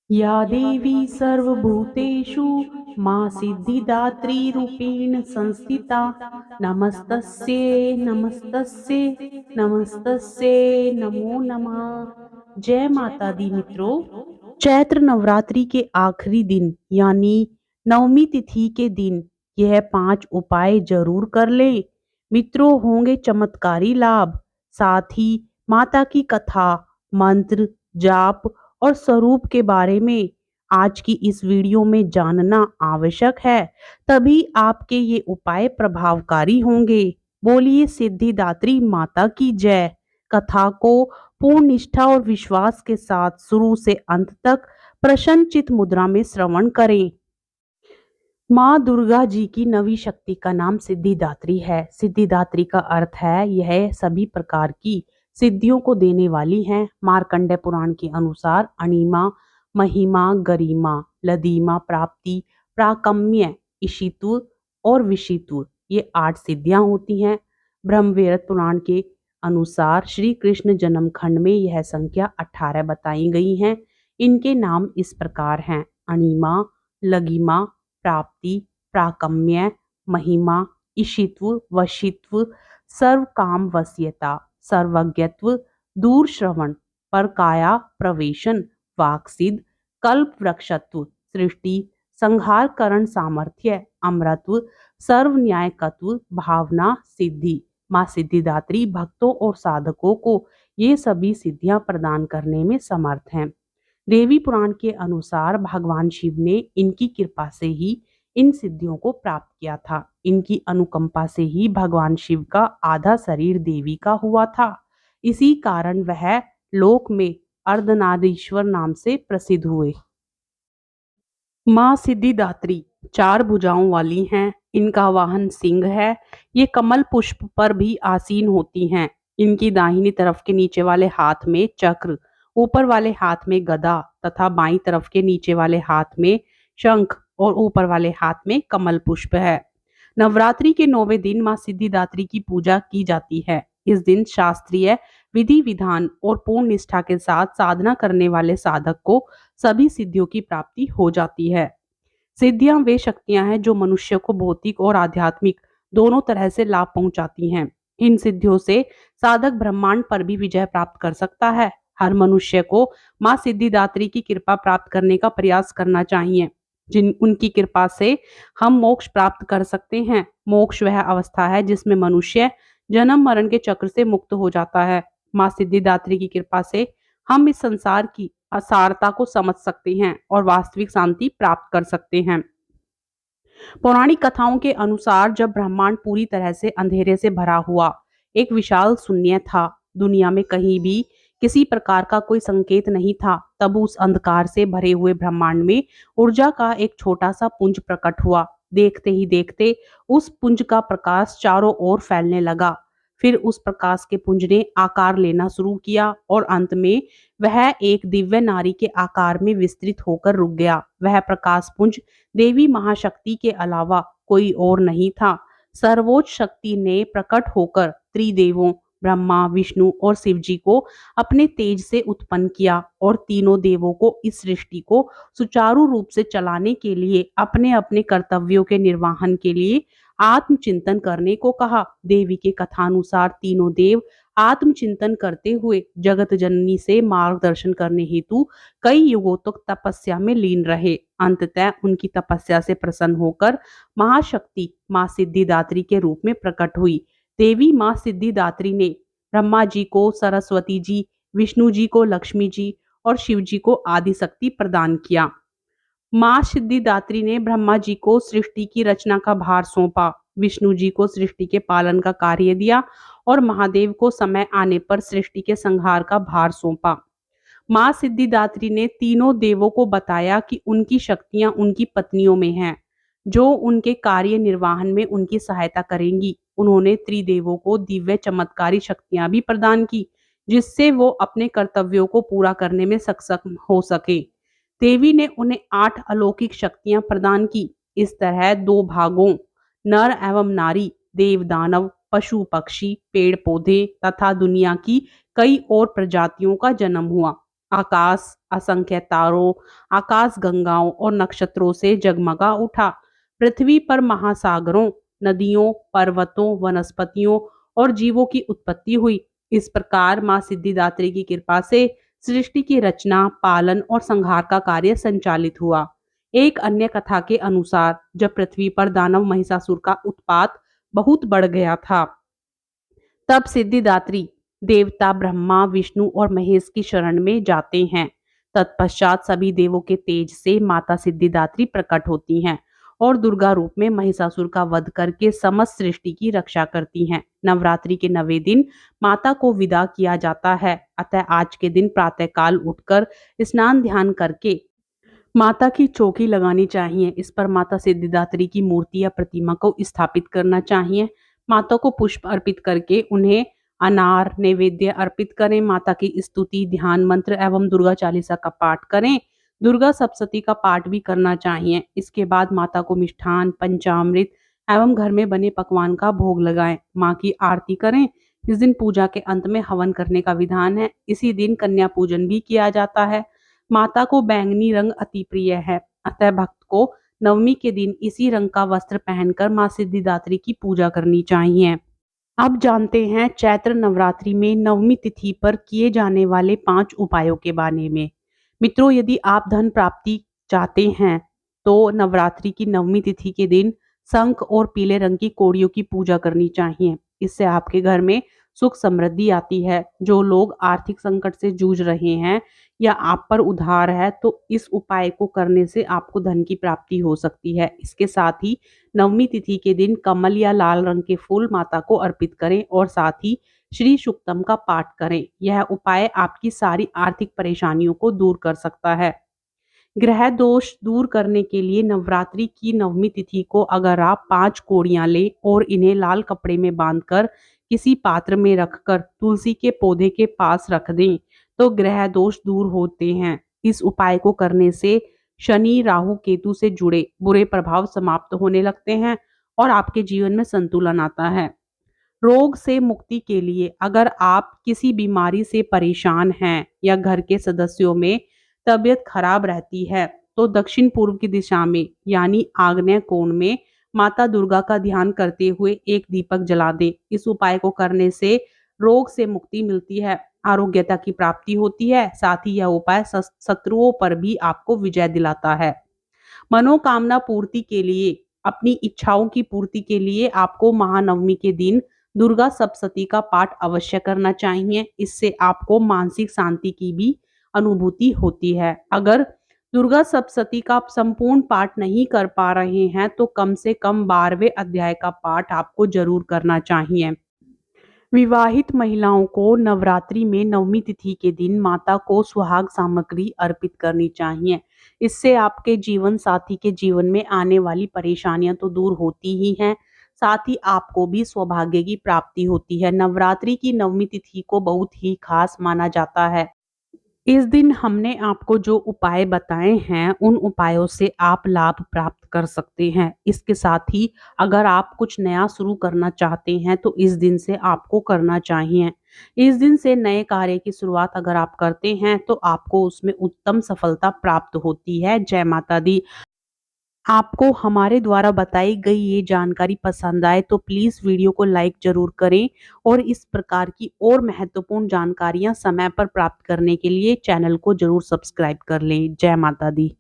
या देवी सर्वभूतेषु मां सिद्धिदात्री रूपेण संस्थिता नमस्तस्ये नमस्तस्ये नमस्तस्ये नमो नमः। जय माता दी मित्रों। चैत्र नवरात्रि के आखिरी दिन यानी नवमी तिथि के दिन यह 5 उपाय जरूर कर लें। मित्रों, होंगे चमत्कारी लाभ। साथ ही माता की कथा, मंत्र, जाप और स्वरूप के बारे में आज की इस वीडियो में जानना आवश्यक है। तभी आपके ये उपाय प्रभावकारी होंगे। बोलिए सिद्धिदात्री माता की जय। कथा को पूर्ण निष्ठा और विश्वास के साथ शुरू से अंत तक प्रसन्नचित मुद्रा में श्रवण करें। माँ दुर्गा जी की नवी शक्ति का नाम सिद्धिदात्री है। सिद्धिदात्री का अर्थ है यह सभी प्रकार की सिद्धियों को देने वाली हैं। मार्कंडेय पुराण के अनुसार अणिमा, महिमा, गरिमा, लदीमा, प्राप्ति, प्राकम्य, इशित्व और विशित्व ये 8 सिद्धियां होती हैं। ब्रह्मवेद पुराण के अनुसार श्री कृष्ण जन्म खंड में यह संख्या 18 बताई गई हैं। इनके नाम इस प्रकार हैं: अणिमा, लगिमा, प्राप्ति, प्राकम्य, महिमा, इशित्व, वशित्व, सर्व काम वश्यता, सर्वज्ञत्व, दूर श्रवण, परकाया प्रवेशन, वाक्सिद्ध, कल्प वृक्षत्व, सृष्टि संहार करण सामर्थ्य, अमरत्व, सर्व न्यायकत्व, भावना, सिद्धि। माँ सिद्धिदात्री भक्तों और साधकों को ये सभी सिद्धियां प्रदान करने में समर्थ हैं। देवी पुराण के अनुसार भगवान शिव ने इनकी कृपा से ही इन सिद्धियों को प्राप्त किया था। इनकी अनुकंपा से ही भगवान शिव का आधा शरीर देवी का हुआ था। इसी कारण वह लोक में अर्धनारीश्वर नाम से प्रसिद्ध हुए। माँ सिद्धिदात्री 4 भुजाओं वाली हैं। इनका वाहन सिंह है। ये कमल पुष्प पर भी आसीन होती हैं। इनकी दाहिनी तरफ के नीचे वाले हाथ में चक्र, ऊपर वाले हाथ में गदा तथा बाईं तरफ के नीचे वाले हाथ में शंख और ऊपर वाले हाथ में कमल पुष्प है। नवरात्रि के 9वें दिन माँ सिद्धिदात्री की पूजा की जाती है। इस दिन शास्त्रीय विधि विधान और पूर्ण निष्ठा के साथ साधना करने वाले साधक को सभी सिद्धियों की प्राप्ति हो जाती है। सिद्धियां वे शक्तियां हैं जो मनुष्य को भौतिक और आध्यात्मिक दोनों तरह से लाभ पहुंचाती हैं। इन सिद्धियों से साधक ब्रह्मांड पर भी विजय प्राप्त कर सकता है। हर मनुष्य को माँ सिद्धिदात्री की कृपा प्राप्त करने का प्रयास करना चाहिए। जिन उनकी कृपा से हम मोक्ष प्राप्त कर सकते हैं। मोक्ष वह अवस्था है जिसमें मनुष्य जन्म मरण के चक्र से मुक्त हो जाता है। माँ सिद्धिदात्री की कृपा से हम इस संसार की असारता को समझ सकते हैं और वास्तविक शांति प्राप्त कर सकते हैं। पौराणिक कथाओं के अनुसार जब ब्रह्मांड पूरी तरह से अंधेरे से भरा हुआ एक विशाल शून्य था, दुनिया में कहीं भी किसी प्रकार का कोई संकेत नहीं था, तब उस अंधकार से भरे हुए ब्रह्मांड में ऊर्जा का एक छोटा सा पुंज प्रकट हुआ। देखते ही देखते उस पुंज का प्रकाश चारों ओर फैलने लगा। फिर उस प्रकाश के पुंज ने आकार लेना शुरू किया और अंत में वह एक दिव्य नारी के आकार में विस्तृत होकर रुक गया। वह प्रकाश पुंज देवी महाशक्ति के अलावा कोई और नहीं था। सर्वोच्च शक्ति ने प्रकट होकर त्रिदेवों ब्रह्मा, विष्णु और शिव जी को अपने तेज से उत्पन्न किया और तीनों देवों को इस सृष्टि को सुचारू रूप से चलाने के लिए अपने अपने कर्तव्यों के निर्वहन के लिए आत्मचिंतन करने को कहा। देवी के कथानुसार तीनों देव आत्मचिंतन करते हुए जगत जननी से मार्गदर्शन करने हेतु कई युगों तक तपस्या में लीन रहे। अंततः उनकी तपस्या से प्रसन्न होकर महाशक्ति माँ सिद्धिदात्री के रूप में प्रकट हुई। देवी माँ सिद्धिदात्री ने ब्रह्मा जी को सरस्वती जी, विष्णु जी को लक्ष्मी जी और शिव जी को आदि शक्ति प्रदान किया। माँ सिद्धिदात्री ने ब्रह्मा जी को सृष्टि की रचना का भार सौंपा, विष्णु जी को सृष्टि के पालन का कार्य दिया और महादेव को समय आने पर सृष्टि के संहार का भार सौंपा। माँ सिद्धिदात्री ने तीनों देवों को बताया कि उनकी शक्तियां उनकी पत्नियों में हैं, जो उनके कार्य निर्वहन में उनकी सहायता करेंगी। उन्होंने त्रिदेवों को दिव्य चमत्कारी शक्तियां भी प्रदान की, जिससे वो अपने कर्तव्यों को पूरा करने में सक्षम हो सके। देवी ने उन्हें 8 अलौकिक शक्तियां प्रदान की। इस तरह 2 भागों नर एवं नारी, देव दानव, पशु पक्षी, पेड़ पौधे तथा दुनिया की कई और प्रजातियों का जन्म हुआ। आकाश असंख्य तारों, आकाश गंगाओं और नक्षत्रों से जगमगा उठा। पृथ्वी पर महासागरों, नदियों, पर्वतों, वनस्पतियों और जीवों की उत्पत्ति हुई। इस प्रकार मां सिद्धिदात्री की कृपा से सृष्टि की रचना, पालन और संहार का कार्य संचालित हुआ। एक अन्य कथा के अनुसार जब पृथ्वी पर दानव महिषासुर का उत्पात बहुत बढ़ गया था, तब सिद्धिदात्री देवता ब्रह्मा, विष्णु और महेश की शरण में जाते हैं। तत्पश्चात सभी देवों के तेज से माता सिद्धिदात्री प्रकट होती हैं और दुर्गा रूप में महिषासुर का वध करके समस्त सृष्टि की रक्षा करती हैं। नवरात्रि के 9वें दिन माता को विदा किया जाता है। अतः आज के दिन प्रातःकाल उठकर स्नान ध्यान करके माता की चौकी लगानी चाहिए। इस पर माता सिद्धिदात्री की मूर्ति या प्रतिमा को स्थापित करना चाहिए। माता को पुष्प अर्पित करके उन्हें अनार नैवेद्य अर्पित करें। माता की स्तुति, ध्यान मंत्र एवं दुर्गा चालीसा का पाठ करें। दुर्गा सप्तशती का पाठ भी करना चाहिए। इसके बाद माता को मिष्ठान, पंचामृत एवं घर में बने पकवान का भोग लगाएं। माँ की आरती करें। इस दिन पूजा के अंत में हवन करने का विधान है। इसी दिन कन्या पूजन भी किया जाता है। माता को बैंगनी रंग अति प्रिय है, अतः भक्त को नवमी के दिन इसी रंग का वस्त्र पहनकर मां सिद्धिदात्री की पूजा करनी चाहिए। अब जानते हैं चैत्र नवरात्रि में नवमी तिथि पर किए जाने वाले 5 उपायों के बारे में। मित्रों, यदि आप धन प्राप्ति चाहते हैं तो नवरात्रि की नवमी तिथि के दिन शंख और पीले रंग की कोड़ियों की पूजा करनी चाहिए। इससे आपके घर में सुख समृद्धि आती है। जो लोग आर्थिक संकट से जूझ रहे हैं या आप पर उधार है तो इस उपाय को करने से आपको धन की प्राप्ति हो सकती है। इसके साथ ही नवमी तिथि के दिन कमल या लाल रंग के फूल माता को अर्पित करें और साथ ही श्री सूक्तम का पाठ करें। यह उपाय आपकी सारी आर्थिक परेशानियों को दूर कर सकता है। ग्रह दोष दूर करने के लिए नवरात्रि की नवमी तिथि को अगर आप 5 कोड़ियां लें और इन्हें लाल कपड़े में बांधकर किसी पात्र में रखकर तुलसी के पौधे के पास रख दें तो ग्रह दोष दूर होते हैं। इस उपाय को करने से शनि, राहु, केतु से जुड़े बुरे प्रभाव समाप्त होने लगते हैं और आपके जीवन में संतुलन आता है। रोग से मुक्ति के लिए अगर आप किसी बीमारी से परेशान हैं या घर के सदस्यों में तबीयत खराब रहती है तो दक्षिण पूर्व की दिशा में यानी आग्नेय कोण में माता दुर्गा का ध्यान करते हुए एक दीपक जला दें। इस उपाय को करने से रोग से मुक्ति मिलती है, आरोग्यता की प्राप्ति होती है। साथ ही यह उपाय शत्रुओं पर भी आपको विजय दिलाता है। मनोकामना पूर्ति के लिए, अपनी इच्छाओं की पूर्ति के लिए आपको महानवमी के दिन दुर्गा सप्तशती का पाठ अवश्य करना चाहिए। इससे आपको मानसिक शांति की भी अनुभूति होती है। अगर दुर्गा सप्तशती का संपूर्ण पाठ नहीं कर पा रहे हैं तो कम से कम 12वें अध्याय का पाठ आपको जरूर करना चाहिए। विवाहित महिलाओं को नवरात्रि में नवमी तिथि के दिन माता को सुहाग सामग्री अर्पित करनी चाहिए। इससे आपके जीवन साथी के जीवन में आने वाली परेशानियां तो दूर होती ही हैं, साथ ही आपको भी सौभाग्य की प्राप्ति होती है। नवरात्रि की नवमी तिथि को बहुत ही खास माना जाता है। इस दिन हमने आपको जो उपाय बताए हैं उन उपायों से आप लाभ प्राप्त कर सकते हैं। इसके साथ ही अगर आप कुछ नया शुरू करना चाहते हैं तो इस दिन से आपको करना चाहिए। इस दिन से नए कार्य की शुरुआत अगर आप करते हैं तो आपको उसमें उत्तम सफलता प्राप्त होती है। जय माता दी। आपको हमारे द्वारा बताई गई ये जानकारी पसंद आए तो प्लीज़ वीडियो को लाइक जरूर करें और इस प्रकार की और महत्वपूर्ण जानकारियां समय पर प्राप्त करने के लिए चैनल को जरूर सब्सक्राइब कर लें। जय माता दी।